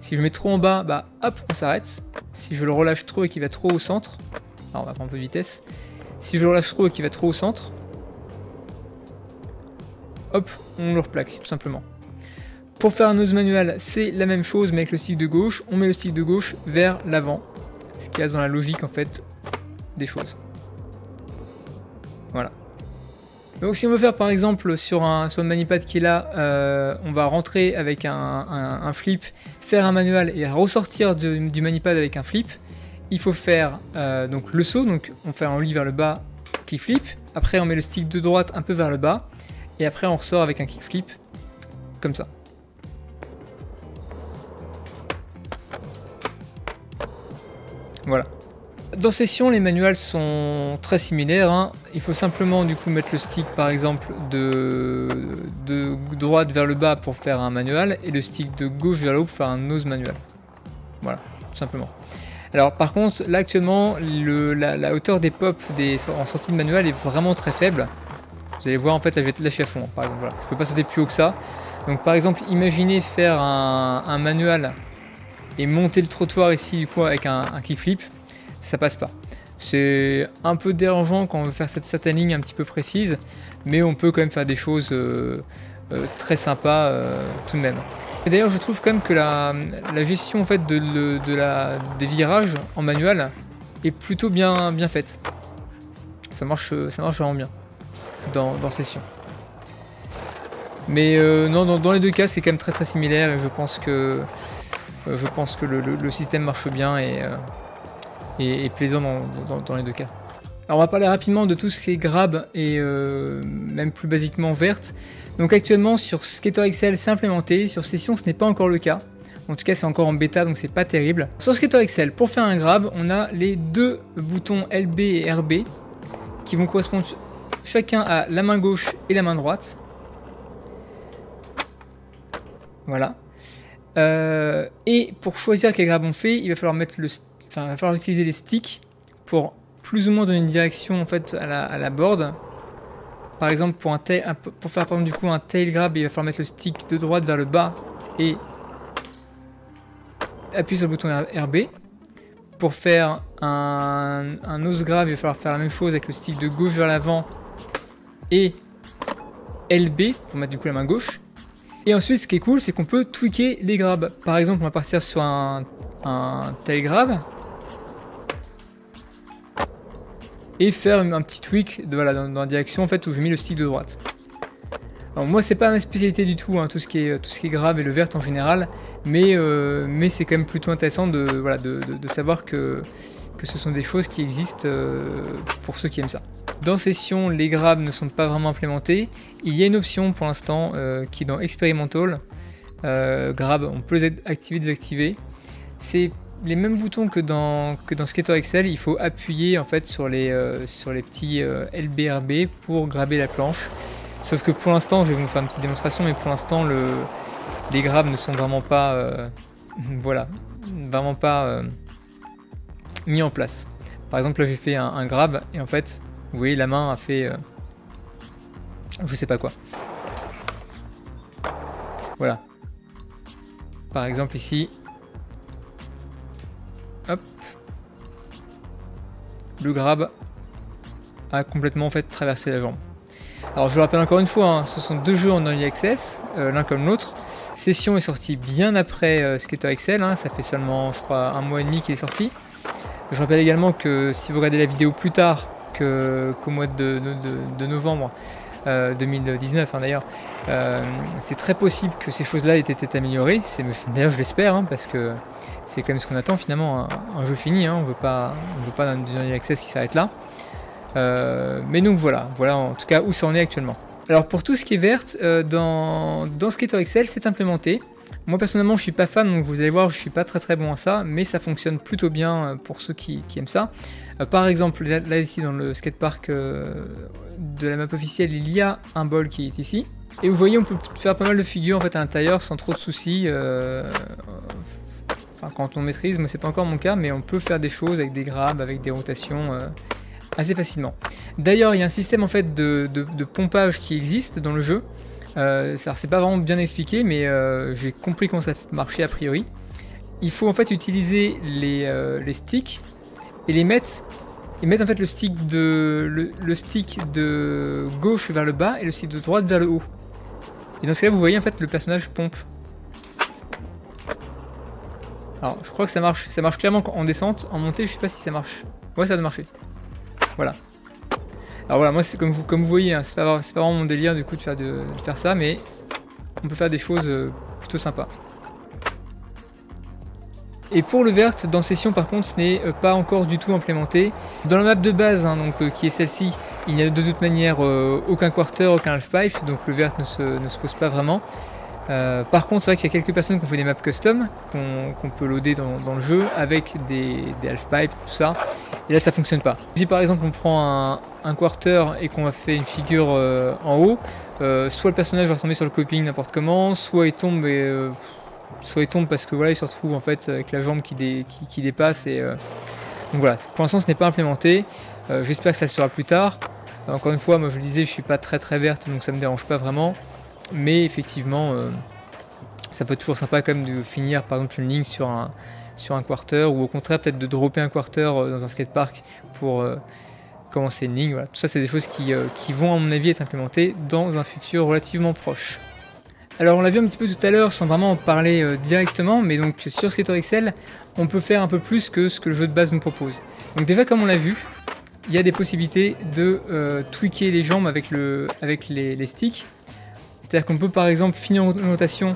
Si je mets trop en bas, bah hop, on s'arrête. Si je le relâche trop et qu'il va trop au centre, alors on va prendre un peu de vitesse. Si je le relâche trop et qu'il va trop au centre, hop, on le replaque tout simplement. Pour faire un nose manual, c'est la même chose mais avec le stick de gauche. On met le stick de gauche vers l'avant, ce qui est dans la logique en fait des choses. Voilà. Donc si on veut faire par exemple sur le manipad qui est là, on va rentrer avec un flip, faire un manual et ressortir du manipad avec un flip. Il faut faire donc le saut, donc on fait un ollie vers le bas, kickflip. Après on met le stick de droite un peu vers le bas. Et après on ressort avec un kickflip, comme ça. Voilà. Dans Session, les manuals sont très similaires, hein. Il faut simplement du coup mettre le stick par exemple de droite vers le bas pour faire un manual et le stick de gauche vers le haut pour faire un nose manual. Voilà, tout simplement. Alors par contre, là actuellement, la hauteur des pops en sortie de manual est vraiment très faible. Vous allez voir en fait, là je vais te lâcher à fond, par exemple, voilà. Je ne peux pas sauter plus haut que ça. Donc par exemple, imaginez faire un manual et monter le trottoir ici du coup avec un kickflip. Ça passe pas. C'est un peu dérangeant quand on veut faire cette ligne un petit peu précise, mais on peut quand même faire des choses très sympas tout de même. Et d'ailleurs, je trouve quand même que la gestion en fait des virages en manuel est plutôt bien faite. Ça marche vraiment bien dans Session. Mais non, dans les deux cas, c'est quand même très similaire et je pense que le système marche bien et plaisant dans les deux cas. Alors on va parler rapidement de tout ce qui est grab et même plus basiquement verte. Donc actuellement sur Skater XL c'est implémenté, sur Session ce n'est pas encore le cas. En tout cas c'est encore en bêta donc c'est pas terrible. Sur Skater XL, pour faire un grab, on a les deux boutons LB et RB qui vont correspondre chacun à la main gauche et la main droite. Voilà. Et pour choisir quel grab on fait, il va falloir utiliser les sticks pour plus ou moins donner une direction en fait à la board. Par exemple pour faire par exemple du coup un tail grab, il va falloir mettre le stick de droite vers le bas et appuyer sur le bouton RB. Pour faire un nose grave, il va falloir faire la même chose avec le stick de gauche vers l'avant et LB pour mettre du coup la main gauche. Et ensuite, ce qui est cool, c'est qu'on peut tweaker les grabs. Par exemple, on va partir sur un tail grab et faire un petit tweak voilà, dans la direction en fait, où j'ai mis le stick de droite. Alors moi c'est pas ma spécialité du tout, hein, tout ce qui est grab et le vert en général, mais c'est quand même plutôt intéressant de savoir que ce sont des choses qui existent pour ceux qui aiment ça. Dans Session, les grabs ne sont pas vraiment implémentés. Il y a une option pour l'instant qui est dans Experimental. Grab, on peut les activer, désactiver. C'est les mêmes boutons que dans Skater XL. Il faut appuyer en fait sur les petits LBRB pour grabber la planche. Sauf que pour l'instant, je vais vous faire une petite démonstration, mais pour l'instant, les grabs ne sont vraiment pas, voilà, vraiment pas mis en place. Par exemple, là, j'ai fait un grab et en fait, vous voyez, la main a fait, je sais pas quoi. Voilà. Par exemple ici, hop, le grab a complètement en fait traversé la jambe. Alors je le rappelle encore une fois, hein, ce sont deux jeux en Early Access, l'un comme l'autre. Session est sorti bien après Skater XL, hein, ça fait seulement je crois 1 mois et demi qu'il est sorti. Je rappelle également que si vous regardez la vidéo plus tard qu'au mois de novembre 2019 hein, d'ailleurs, c'est très possible que ces choses-là aient été améliorées. D'ailleurs je l'espère, hein, parce que c'est quand même ce qu'on attend finalement, un jeu fini, hein, on veut pas d'un Early Access qui s'arrête là. Mais donc voilà en tout cas où ça en est actuellement. Alors pour tout ce qui est vert, dans Skater XL c'est implémenté. Moi personnellement je suis pas fan, donc vous allez voir je suis pas très bon à ça, mais ça fonctionne plutôt bien pour ceux qui aiment ça. Par exemple là ici dans le skatepark de la map officielle il y a un bol qui est ici. Et vous voyez on peut faire pas mal de figures en fait à l'intérieur sans trop de soucis. Enfin quand on maîtrise, moi c'est pas encore mon cas, mais on peut faire des choses avec des grabs, avec des rotations assez facilement. D'ailleurs il y a un système en fait de pompage qui existe dans le jeu. C'est pas vraiment bien expliqué, mais j'ai compris comment ça marchait a priori. Il faut en fait utiliser les sticks et mettre en fait le stick de gauche vers le bas et le stick de droite vers le haut. Et dans ce cas là vous voyez en fait le personnage pompe. Alors je crois que ça marche clairement en descente. En montée je sais pas si ça marche. Ouais, ça doit marcher. Voilà. Alors voilà, moi c'est comme vous voyez, hein, c'est pas vraiment mon délire du coup de faire ça, mais on peut faire des choses plutôt sympas. Et pour le vert, dans Session par contre, ce n'est pas encore du tout implémenté. Dans la map de base, hein, donc, qui est celle-ci, il n'y a de toute manière aucun quarter, aucun half-pipe, donc le vert ne se pose pas vraiment. Par contre, c'est vrai qu'il y a quelques personnes qui ont fait des maps custom, qu'on peut loader dans le jeu, avec des half-pipes, tout ça. Et là, ça fonctionne pas. Si par exemple on prend un quarter et qu'on a fait une figure en haut, soit le personnage va retomber sur le coping n'importe comment, soit il tombe parce que voilà, il se retrouve en fait avec la jambe qui dépasse. Et donc voilà, pour l'instant ce n'est pas implémenté. J'espère que ça sera plus tard. Encore une fois, moi je le disais, je suis pas très verte, donc ça me dérange pas vraiment. Mais effectivement, ça peut être toujours sympa quand même de finir par exemple une ligne sur un quarter, ou au contraire peut-être de dropper un quarter dans un skatepark pour commencer une ligne. Voilà. Tout ça c'est des choses qui vont à mon avis être implémentées dans un futur relativement proche. Alors on l'a vu un petit peu tout à l'heure sans vraiment en parler directement, mais donc sur Skater XL on peut faire un peu plus que ce que le jeu de base nous propose. Donc déjà comme on l'a vu, il y a des possibilités de tweaker les jambes avec les sticks. C'est-à-dire qu'on peut par exemple finir une rotation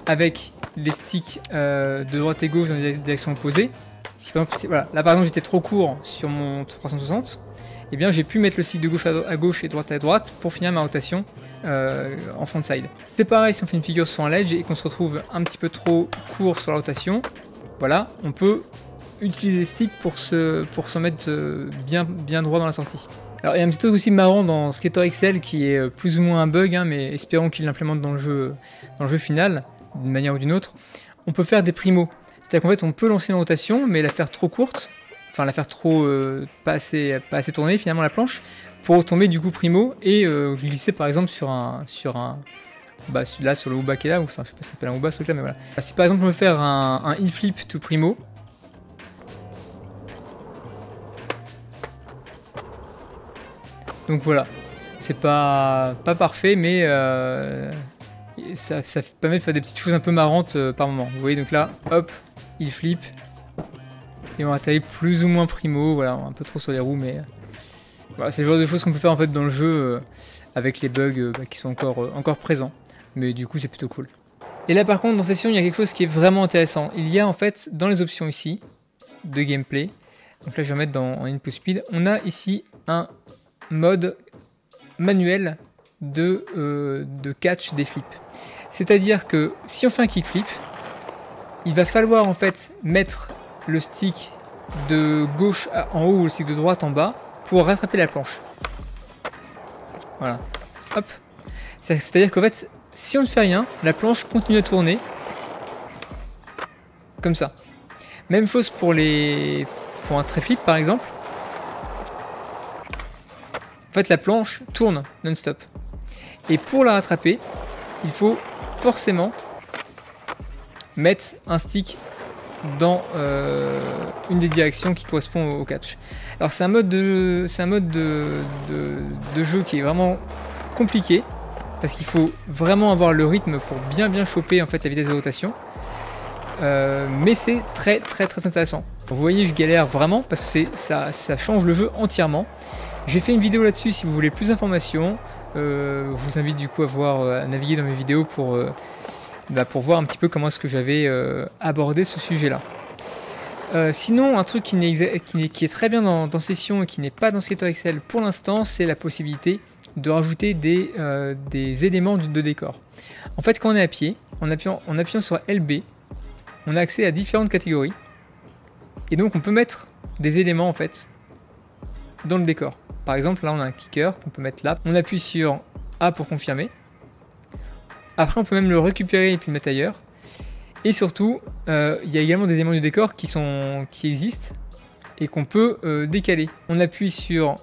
avec les sticks de droite et gauche dans des directions opposées. Si par exemple, voilà, là par exemple j'étais trop court sur mon 360, et bien j'ai pu mettre le stick de gauche à gauche et droite à droite pour finir ma rotation en frontside. C'est pareil si on fait une figure sur un ledge et qu'on se retrouve un petit peu trop court sur la rotation, voilà, on peut utiliser les sticks pour se mettre bien droit dans la sortie. Alors il y a un petit truc aussi marrant dans Skater XL qui est plus ou moins un bug, hein, mais espérons qu'il l'implémente dans le jeu final, d'une manière ou d'une autre. On peut faire des primos, c'est-à-dire qu'en fait on peut lancer une rotation mais la faire trop courte, enfin la faire trop pas assez tournée finalement la planche, pour retomber du coup primo et glisser par exemple sur un bah, là sur le Uba qui est là, ou enfin je sais pas si ça s'appelle un Uba ce truc là, mais voilà. Si par exemple on veut faire un heel flip to primo, donc voilà, c'est pas parfait, mais ça permet de faire des petites choses un peu marrantes par moment. Vous voyez, donc là, hop, heel flip, et on atterrit plus ou moins primo, voilà, un peu trop sur les roues, mais voilà, c'est le genre de choses qu'on peut faire en fait dans le jeu avec les bugs qui sont encore présents, mais du coup c'est plutôt cool. Et là par contre dans Session il y a quelque chose qui est vraiment intéressant. Il y a en fait dans les options ici de gameplay, donc là je vais mettre en input speed, on a ici un mode manuel de catch des flips. C'est-à-dire que si on fait un kickflip, il va falloir en fait mettre le stick de gauche en haut ou le stick de droite en bas pour rattraper la planche. Voilà. Hop. C'est-à-dire qu'en fait, si on ne fait rien, la planche continue à tourner. Comme ça. Même chose pour un trait flip par exemple. En fait, la planche tourne non-stop. Et pour la rattraper, il faut forcément mettre un stick dans une des directions qui correspond au catch. Alors c'est un mode de jeu qui est vraiment compliqué parce qu'il faut vraiment avoir le rythme pour bien choper en fait la vitesse de rotation. Mais c'est très intéressant. Vous voyez, je galère vraiment parce que ça change le jeu entièrement. J'ai fait une vidéo là-dessus si vous voulez plus d'informations. Je vous invite du coup à naviguer dans mes vidéos pour voir un petit peu comment est-ce que j'avais abordé ce sujet-là. Sinon, un truc qui est très bien dans Session et qui n'est pas dans Skater XL pour l'instant, c'est la possibilité de rajouter des éléments de décor. En fait, quand on est à pied, en appuyant sur LB, on a accès à différentes catégories. Et donc, on peut mettre des éléments en fait dans le décor. Par exemple, là, on a un kicker qu'on peut mettre là. On appuie sur A pour confirmer. Après, on peut même le récupérer et puis le mettre ailleurs. Et surtout, il y a également des éléments du décor qui existent et qu'on peut décaler. On appuie sur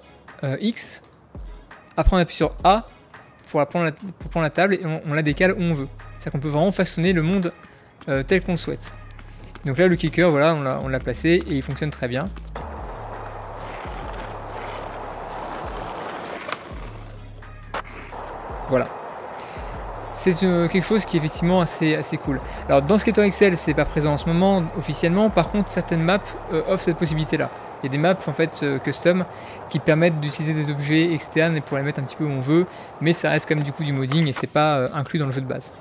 X, après on appuie sur A pour prendre la table et on la décale où on veut. C'est-à-dire qu'on peut vraiment façonner le monde tel qu'on le souhaite. Donc là, le kicker, voilà, on l'a placé et il fonctionne très bien. Voilà. C'est quelque chose qui est effectivement assez cool. Alors dans Skater XL, c'est pas présent en ce moment officiellement, par contre certaines maps offrent cette possibilité là. Il y a des maps en fait custom qui permettent d'utiliser des objets externes et pour les mettre un petit peu où on veut, mais ça reste quand même du coup du modding et c'est pas inclus dans le jeu de base.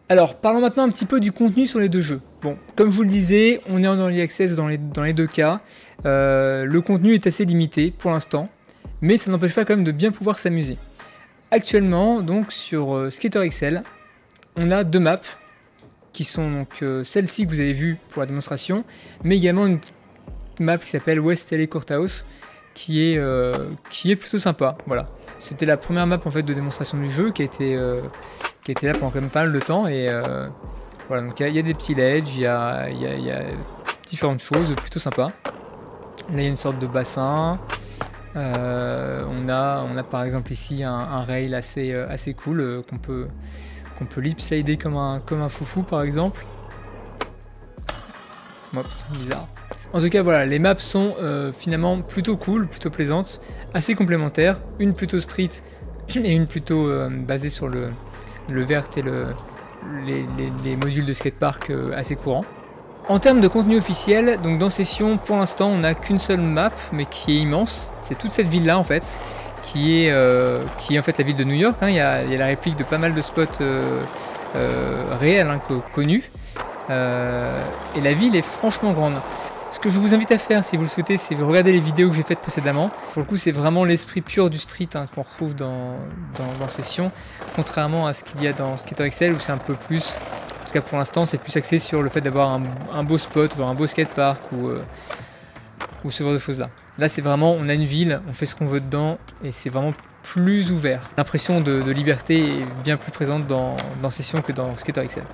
Alors parlons maintenant un petit peu du contenu sur les deux jeux. Bon, comme je vous le disais, on est en early access dans les deux cas. Le contenu est assez limité pour l'instant, mais ça n'empêche pas quand même de bien pouvoir s'amuser. Actuellement, donc sur Skater XL, on a deux maps qui sont donc celle-ci que vous avez vue pour la démonstration, mais également une map qui s'appelle West LA Courthouse, qui est plutôt sympa. Voilà, c'était la première map en fait de démonstration du jeu qui a été là pendant quand même pas mal de temps et voilà, donc il y a des petits ledges, il y a différentes choses plutôt sympas. Là, il y a une sorte de bassin. On a par exemple ici un rail assez cool qu'on peut lip slider comme un foufou par exemple. Hop, c'est bizarre. En tout cas voilà, les maps sont finalement plutôt cool, plutôt plaisantes, assez complémentaires, une plutôt street et une plutôt basée sur le vert et les modules de skatepark assez courants. En termes de contenu officiel, donc dans Session, pour l'instant, on n'a qu'une seule map, mais qui est immense. C'est toute cette ville-là, en fait, qui est en fait la ville de New York. Hein. Il y a la réplique de pas mal de spots réels, hein, connus. Et la ville est franchement grande. Ce que je vous invite à faire, si vous le souhaitez, c'est regarder les vidéos que j'ai faites précédemment. Pour le coup, c'est vraiment l'esprit pur du street hein, qu'on retrouve dans Session, contrairement à ce qu'il y a dans Skater XL, où c'est un peu plus... En tout cas pour l'instant c'est plus axé sur le fait d'avoir un beau spot, genre un beau skatepark ou ce genre de choses là. Là c'est vraiment, on a une ville, on fait ce qu'on veut dedans et c'est vraiment plus ouvert. L'impression de liberté est bien plus présente dans Session que dans Skater XL.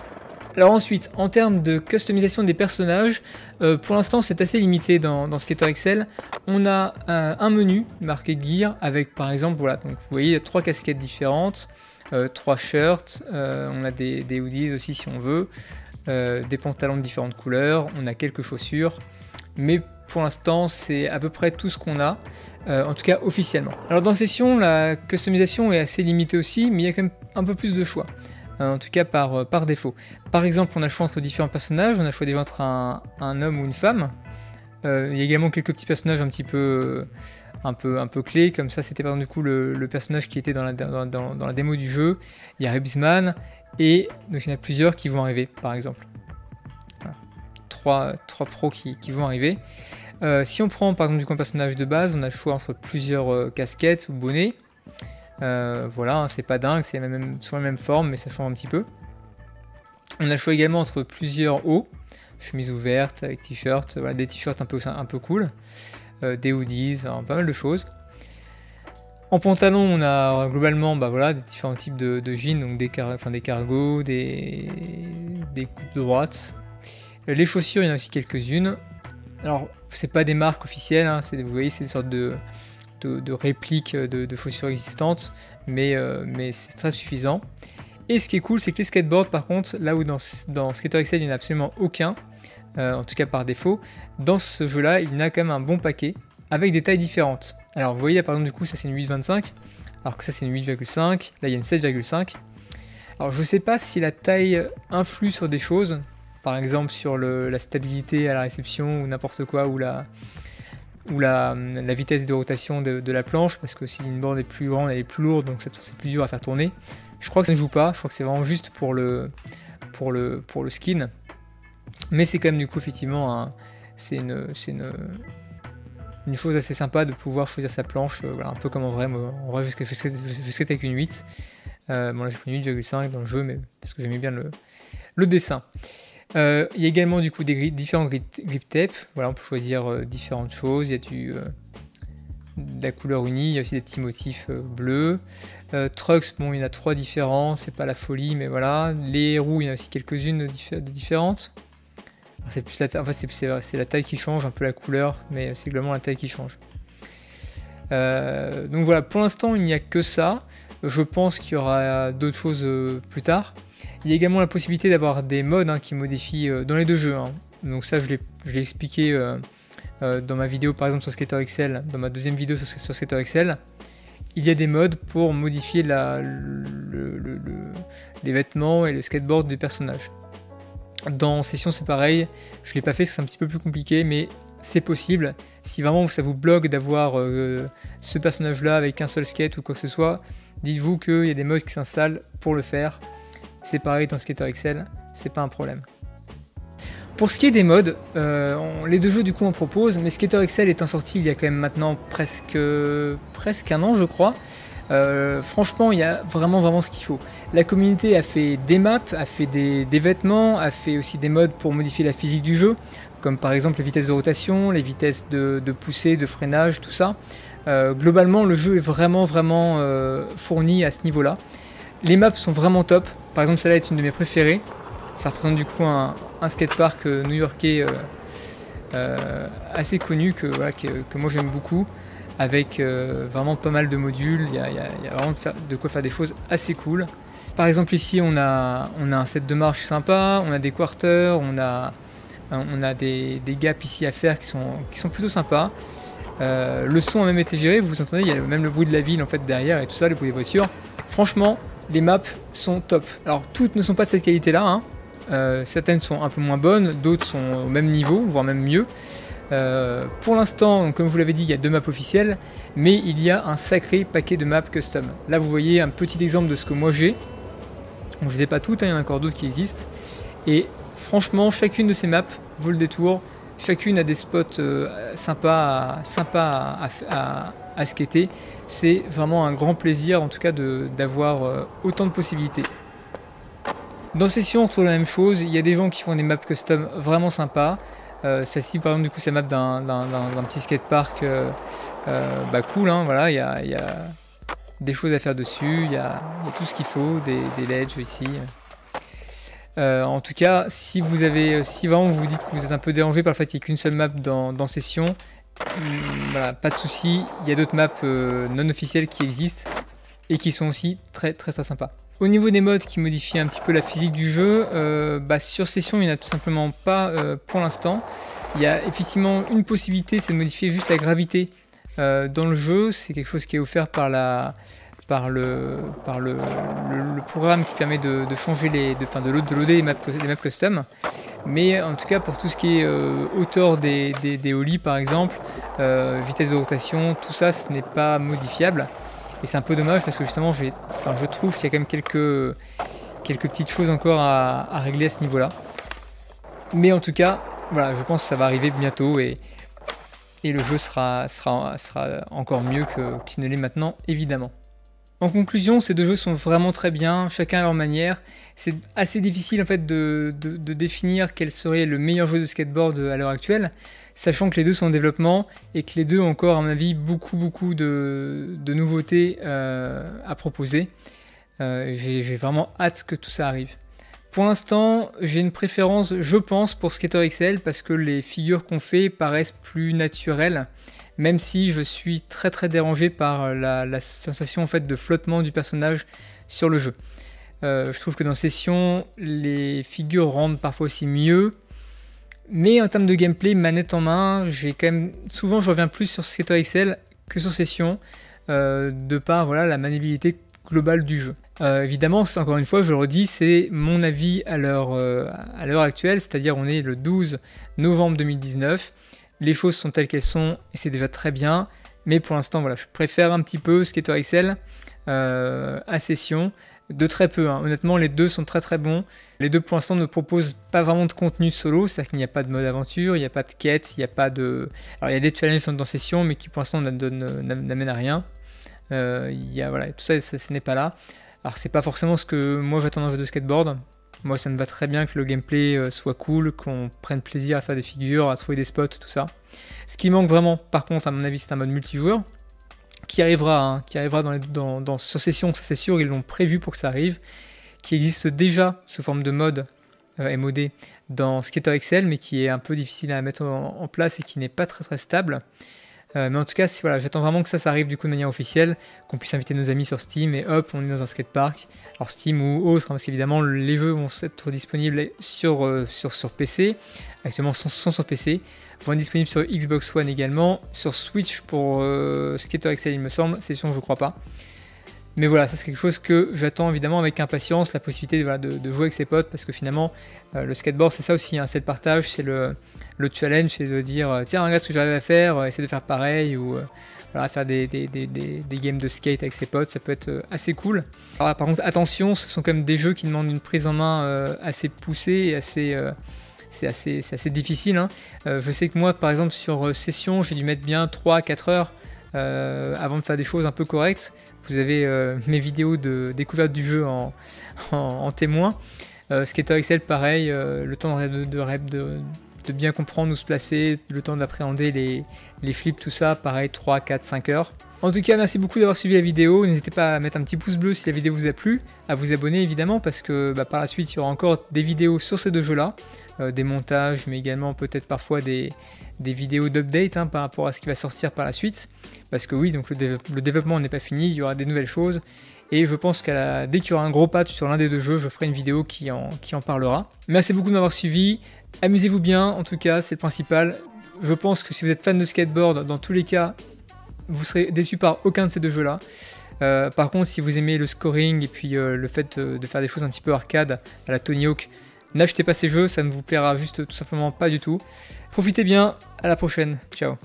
Alors ensuite, en termes de customisation des personnages, pour l'instant c'est assez limité dans Skater XL. On a un menu marqué Gear avec par exemple, voilà, donc vous voyez 3 casquettes différentes. 3 shirts, on a des hoodies aussi si on veut, des pantalons de différentes couleurs, on a quelques chaussures, mais pour l'instant c'est à peu près tout ce qu'on a, en tout cas officiellement. Alors dans Session, la customisation est assez limitée aussi, mais il y a quand même un peu plus de choix, en tout cas par défaut. Par exemple, on a le choix entre différents personnages, on a le choix déjà entre un homme ou une femme. Il y a également quelques petits personnages un peu clés, comme ça c'était par exemple du coup le personnage qui était dans la démo du jeu. Il y a Rebsman, et donc il y en a plusieurs qui vont arriver par exemple. Voilà. 3 pros qui vont arriver. Si on prend par exemple du coup un personnage de base, on a le choix entre plusieurs casquettes ou bonnets. Voilà, hein, c'est pas dingue, c'est sur la même forme, mais ça change un petit peu. On a le choix également entre plusieurs hauts, chemise ouverte avec t-shirt, voilà, des t-shirts un peu cool, des hoodies, enfin, pas mal de choses. En pantalon, on a globalement voilà, des différents types de jeans, donc des cargos, des coupes droites. Les chaussures, il y en a aussi quelques-unes. Alors, c'est pas des marques officielles, hein, vous voyez, c'est des sortes de répliques de chaussures existantes, mais c'est très suffisant. Et ce qui est cool, c'est que les skateboards, par contre, là où dans Skater XL, il n'y en a absolument aucun, en tout cas par défaut, dans ce jeu-là, il y en a quand même un bon paquet, avec des tailles différentes. Alors vous voyez, par exemple, du coup, ça c'est une 8,25, alors que ça c'est une 8,5, là il y a une 7,5. Alors je sais pas si la taille influe sur des choses, par exemple sur la stabilité à la réception, ou n'importe quoi, ou la vitesse de rotation de la planche, parce que si une board est plus grande, elle est plus lourde, donc c'est plus dur à faire tourner. Je crois que ça ne joue pas, je crois que c'est vraiment juste pour le skin. Mais c'est quand même du coup effectivement c'est une chose assez sympa de pouvoir choisir sa planche, voilà, un peu comme en vrai, je skate avec une 8. Bon là j'ai pris une 8,5 dans le jeu, mais parce que j'aimais bien le dessin. Il y a également du coup différents grip tape, voilà, on peut choisir différentes choses, il y a de la couleur unie, il y a aussi des petits motifs bleus. Trucks, bon il y en a 3 différents, c'est pas la folie, mais voilà. Les roues, il y en a aussi quelques-unes de différentes. C'est plus la taille, enfin, c'est la taille qui change, un peu la couleur, mais c'est globalement la taille qui change. Donc voilà, pour l'instant il n'y a que ça. Je pense qu'il y aura d'autres choses plus tard. Il y a également la possibilité d'avoir des modes qui modifient dans les deux jeux. Hein. Donc ça je l'ai expliqué dans ma vidéo par exemple sur Skater XL, dans ma deuxième vidéo sur Skater XL. Il y a des modes pour modifier les vêtements et le skateboard des personnages. Dans Session c'est pareil, je ne l'ai pas fait parce que c'est un petit peu plus compliqué, mais c'est possible. Si vraiment ça vous bloque d'avoir ce personnage là avec un seul skate ou quoi que ce soit, dites-vous qu'il y a des modes qui s'installent pour le faire. C'est pareil dans Skater XL, c'est pas un problème. Pour ce qui est des modes, les deux jeux du coup on propose, mais Skater XL étant sorti il y a quand même maintenant presque un an je crois. Franchement il y a vraiment ce qu'il faut. La communauté a fait des maps, a fait des vêtements, a fait aussi des modes pour modifier la physique du jeu, comme par exemple les vitesses de rotation, les vitesses de poussée, de freinage, tout ça. Globalement le jeu est vraiment fourni à ce niveau là. Les maps sont vraiment top, par exemple celle-là est une de mes préférées. Ça représente du coup un skatepark new-yorkais assez connu que moi j'aime beaucoup, avec vraiment pas mal de modules. Il y a vraiment de quoi faire des choses assez cool. Par exemple ici on a un set de marche sympa, on a des quarters, on a des gaps ici à faire qui sont plutôt sympas. Le son a même été géré, vous entendez, il y a même le bruit de la ville en fait derrière et tout ça, le bruit des voitures. Franchement, les maps sont top. Alors toutes ne sont pas de cette qualité là, hein. Certaines sont un peu moins bonnes, d'autres sont au même niveau, voire même mieux. Pour l'instant, comme je vous l'avais dit, il y a 2 maps officielles, mais il y a un sacré paquet de maps custom. Là vous voyez un petit exemple de ce que moi j'ai. Bon, je ne les ai pas toutes, hein, il y en a encore d'autres qui existent. Et franchement, chacune de ces maps vaut le détour. Chacune a des spots sympas à skater. C'est vraiment un grand plaisir en tout cas d'avoir autant de possibilités. Dans Session, on trouve la même chose. Il y a des gens qui font des maps custom vraiment sympas. Celle-ci, par exemple, du coup, c'est la map d'un petit skatepark cool. Hein, voilà, il y a des choses à faire dessus. Il y a tout ce qu'il faut, des ledges ici. En tout cas, si vraiment vous vous dites que vous êtes un peu dérangé par le fait qu'il n'y ait qu'une seule map dans Session, voilà, pas de souci. Il y a d'autres maps non officielles qui existent. et qui sont aussi très sympas. Au niveau des modes qui modifient un petit peu la physique du jeu, sur session il n'y en a tout simplement pas pour l'instant. Il y a effectivement une possibilité, c'est de modifier juste la gravité dans le jeu. C'est quelque chose qui est offert par le programme qui permet de changer de loader les maps custom. Mais en tout cas pour tout ce qui est hauteur des ollies par exemple, vitesse de rotation, tout ça ce n'est pas modifiable. Et c'est un peu dommage parce que justement je trouve qu'il y a quand même quelques petites choses encore à régler à ce niveau là. Mais en tout cas voilà, je pense que ça va arriver bientôt et le jeu sera encore mieux qu'il ne l'est maintenant évidemment. En conclusion, ces deux jeux sont vraiment très bien, chacun à leur manière. C'est assez difficile en fait de définir quel serait le meilleur jeu de skateboard à l'heure actuelle, sachant que les deux sont en développement et que les deux ont encore à mon avis beaucoup de nouveautés à proposer. J'ai vraiment hâte que tout ça arrive. Pour l'instant, j'ai une préférence, je pense, pour Skater XL parce que les figures qu'on fait paraissent plus naturelles. Même si je suis très dérangé par la sensation en fait, de flottement du personnage sur le jeu. Je trouve que dans Session, les figures rendent parfois aussi mieux. Mais en termes de gameplay, manette en main, souvent je reviens plus sur Skater XL que sur Session, de par voilà, la maniabilité globale du jeu. Évidemment, encore une fois, je le redis, c'est mon avis à l'heure actuelle, c'est-à-dire on est le 12 novembre 2019. Les choses sont telles qu'elles sont et c'est déjà très bien, mais pour l'instant voilà, je préfère un petit peu Skater XL à Session, de très peu, hein. Honnêtement les deux sont très bons. Les deux pour l'instant ne proposent pas vraiment de contenu solo, c'est-à-dire qu'il n'y a pas de mode aventure, il n'y a pas de quête, il n'y a pas de... Alors il y a des challenges dans Session mais qui pour l'instant n'amènent à rien. Voilà, tout ça, ce n'est pas là. Alors c'est pas forcément ce que moi j'attends d'un jeu de skateboard. Moi ça me va très bien que le gameplay soit cool, qu'on prenne plaisir à faire des figures, à trouver des spots, tout ça. Ce qui manque vraiment par contre à mon avis c'est un mode multijoueur qui arrivera sur Session, ça c'est sûr, ils l'ont prévu pour que ça arrive, qui existe déjà sous forme de mode MOD dans Skater XL mais qui est un peu difficile à mettre en place et qui n'est pas très stable. Mais en tout cas, voilà, j'attends vraiment que ça arrive du coup de manière officielle, qu'on puisse inviter nos amis sur Steam et hop, on est dans un skatepark. Alors Steam ou autre, hein, parce qu'évidemment les jeux vont être disponibles sur PC, actuellement sont sur PC, vont être disponibles sur Xbox One également, sur Switch pour Skater XL il me semble, Session je crois pas. Mais voilà, ça c'est quelque chose que j'attends évidemment avec impatience, la possibilité de jouer avec ses potes, parce que finalement le skateboard c'est ça aussi, hein, c'est le partage, c'est le challenge, c'est de dire tiens regarde ce que j'arrive à faire, essayer de faire pareil, ou voilà, faire des games de skate avec ses potes, ça peut être assez cool. Alors, par contre attention, ce sont quand même des jeux qui demandent une prise en main assez poussée et c'est assez difficile, hein. Je sais que moi par exemple sur Session j'ai dû mettre bien 3-4 heures avant de faire des choses un peu correctes. Vous avez mes vidéos de découverte du jeu en témoin. Skater XL pareil, le temps de bien comprendre où se placer, le temps d'appréhender les flips, tout ça, pareil 3, 4, 5 heures. En tout cas, merci beaucoup d'avoir suivi la vidéo, n'hésitez pas à mettre un petit pouce bleu si la vidéo vous a plu, à vous abonner évidemment parce que par la suite il y aura encore des vidéos sur ces deux jeux là, des montages mais également peut-être parfois des vidéos d'update par rapport à ce qui va sortir par la suite, parce que oui, donc le développement n'est pas fini, il y aura des nouvelles choses, et je pense qu'à dès qu'il y aura un gros patch sur l'un des deux jeux, je ferai une vidéo qui en parlera. Merci beaucoup de m'avoir suivi, amusez-vous bien, en tout cas, c'est le principal. Je pense que si vous êtes fan de skateboard, dans tous les cas, vous serez déçu par aucun de ces deux jeux-là. Par contre, si vous aimez le scoring et puis le fait de faire des choses un petit peu arcade à la Tony Hawk, n'achetez pas ces jeux, ça ne vous plaira juste tout simplement pas du tout. Profitez bien, à la prochaine, ciao.